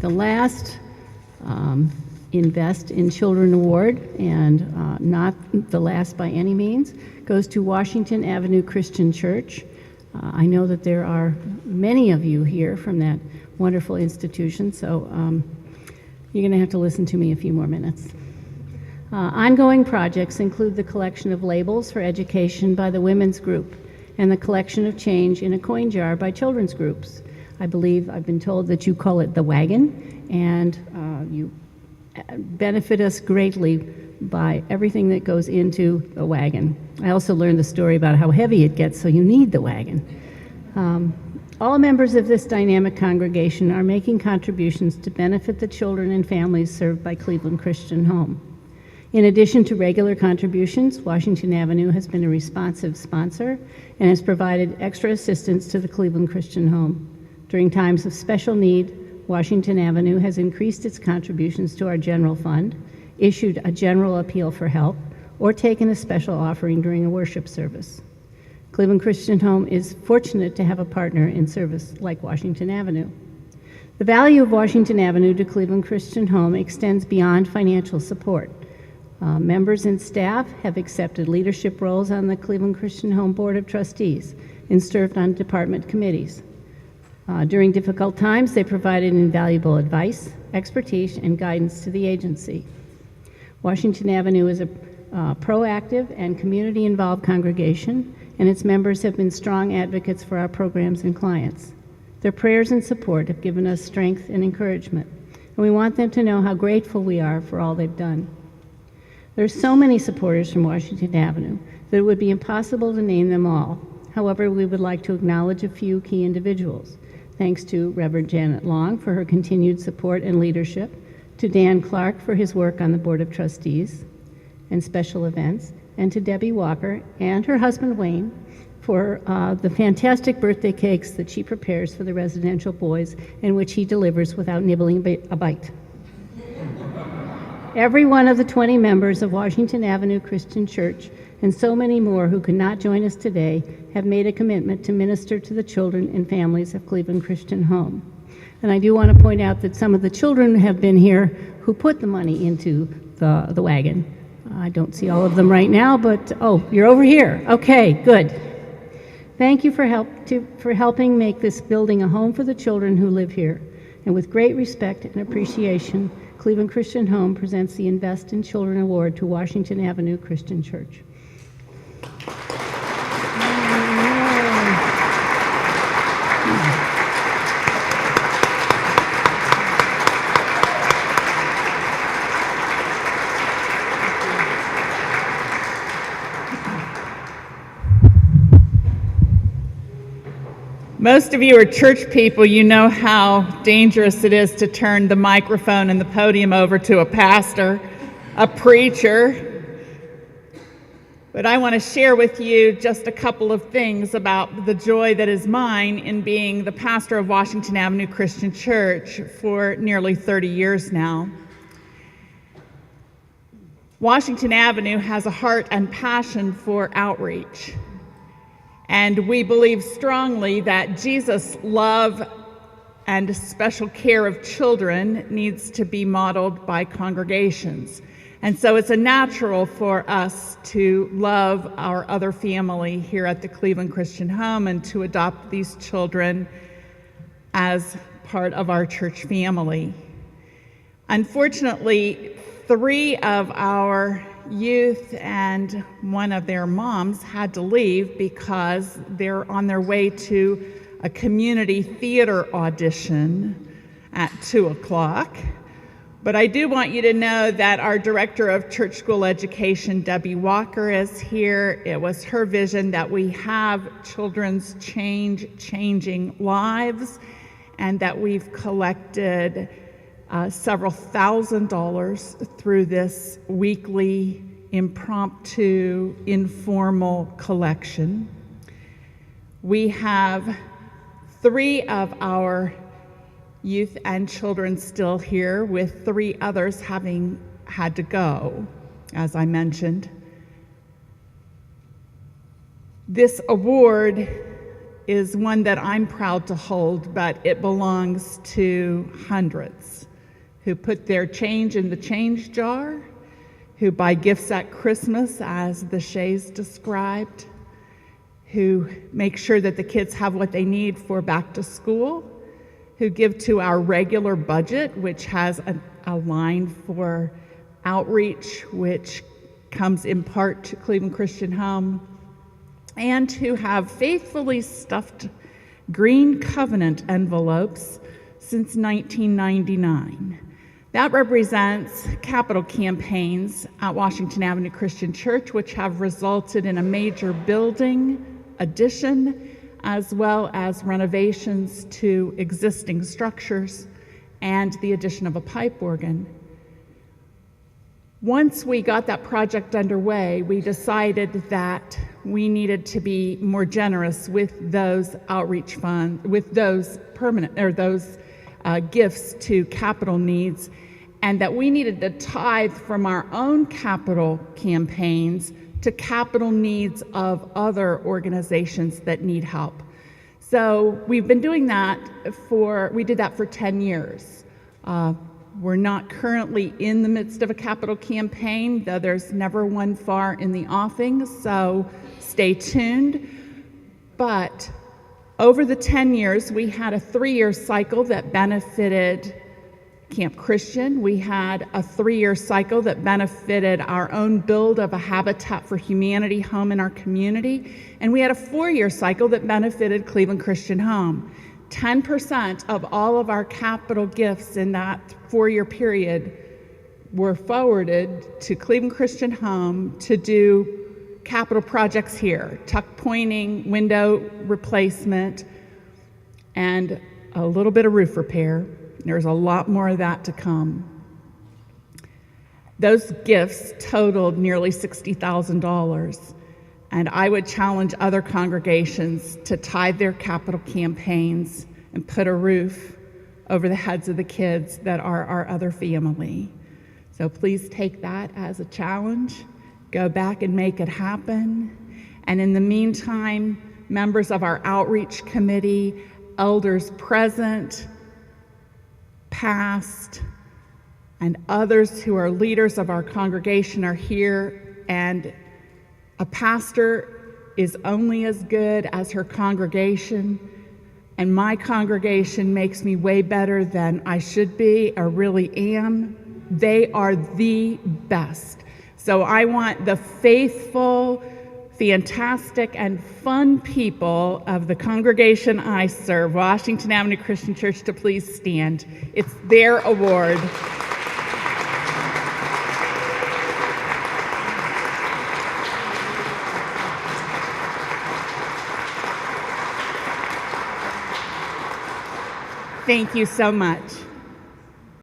The last Invest in Children Award, and not the last by any means, goes to Washington Avenue Christian Church. I know that there are many of you here from that wonderful institution, so you're going to have to listen to me a few more minutes. Ongoing projects include the collection of labels for education by the women's group and the collection of change in a coin jar by children's groups. I believe I've been told that you call it the wagon, and you benefit us greatly by everything that goes into the wagon. I also learned the story about how heavy it gets, so you need the wagon. All members of this dynamic congregation are making contributions to benefit the children and families served by Cleveland Christian Home. In addition to regular contributions, Washington Avenue has been a responsive sponsor and has provided extra assistance to the Cleveland Christian Home. During times of special need, Washington Avenue has increased its contributions to our general fund, issued a general appeal for help, or taken a special offering during a worship service. Cleveland Christian Home is fortunate to have a partner in service like Washington Avenue. The value of Washington Avenue to Cleveland Christian Home extends beyond financial support. Members and staff have accepted leadership roles on the Cleveland Christian Home Board of Trustees and served on department committees. During difficult times, they provided invaluable advice, expertise, and guidance to the agency. Washington Avenue is a proactive and community-involved congregation, and its members have been strong advocates for our programs and clients. Their prayers and support have given us strength and encouragement, and we want them to know how grateful we are for all they've done. There are so many supporters from Washington Avenue that it would be impossible to name them all. However, we would like to acknowledge a few key individuals. Thanks to Reverend Janet Long for her continued support and leadership, to Dan Clark for his work on the Board of Trustees and special events, and to Debbie Walker and her husband Wayne for the fantastic birthday cakes that she prepares for the residential boys and which he delivers without nibbling a bite. Every one of the 20 members of Washington Avenue Christian Church and so many more who could not join us today have made a commitment to minister to the children and families of Cleveland Christian Home. And I do want to point out that some of the children have been here who put the money into the wagon. I don't see all of them right now, but oh, you're over here. Okay, good. Thank you for helping make this building a home for the children who live here. And with great respect and appreciation, Cleveland Christian Home presents the Invest in Children Award to Washington Avenue Christian Church. Most of you are church people. You know how dangerous it is to turn the microphone and the podium over to a pastor, a preacher. But I want to share with you just a couple of things about the joy that is mine in being the pastor of Washington Avenue Christian Church for nearly 30 years now. Washington Avenue has a heart and passion for outreach. And we believe strongly that Jesus' love and special care of children needs to be modeled by congregations. And so it's a natural for us to love our other family here at the Cleveland Christian Home and to adopt these children as part of our church family. Unfortunately, 3 of our youth and one of their moms had to leave because they're on their way to a community theater audition at 2 o'clock. But I do want you to know that our director of church school education, Debbie Walker, is here. It was her vision that we have children's changing lives, and that we've collected several $1,000s through this weekly impromptu informal collection. We have 3 of our youth and children still here, with 3 others having had to go, as I mentioned. This award is one that I'm proud to hold, but it belongs to hundreds who put their change in the change jar, who buy gifts at Christmas, as the Shays described, who make sure that the kids have what they need for back to school, who give to our regular budget, which has a line for outreach, which comes in part to Cleveland Christian Home, and who have faithfully stuffed green covenant envelopes since 1999. That represents capital campaigns at Washington Avenue Christian Church, which have resulted in a major building addition, as well as renovations to existing structures and the addition of a pipe organ. Once we got that project underway, we decided that we needed to be more generous with those outreach funds, with those gifts to capital needs, and that we needed to tithe from our own capital campaigns to capital needs of other organizations that need help. So we've been doing that we did that for 10 years. We're not currently in the midst of a capital campaign, though there's never one far in the offing, so stay tuned. But over the 10 years, we had a 3-year cycle that benefited Camp Christian. We had a 3-year cycle that benefited our own build of a Habitat for Humanity home in our community. And we had a 4-year cycle that benefited Cleveland Christian Home. 10% of all of our capital gifts in that 4-year period were forwarded to Cleveland Christian Home to do capital projects here, tuck pointing, window replacement, and a little bit of roof repair. There's a lot more of that to come. Those gifts totaled nearly $60,000, and I would challenge other congregations to tithe their capital campaigns and put a roof over the heads of the kids that are our other family. So please take that as a challenge. Go back and make it happen. And in the meantime, members of our outreach committee, elders present, past, and others who are leaders of our congregation are here, and a pastor is only as good as her congregation, and my congregation makes me way better than I should be or really am. They are the best. So I want the faithful, fantastic, and fun people of the congregation I serve, Washington Avenue Christian Church, to please stand. It's their award. Thank you so much.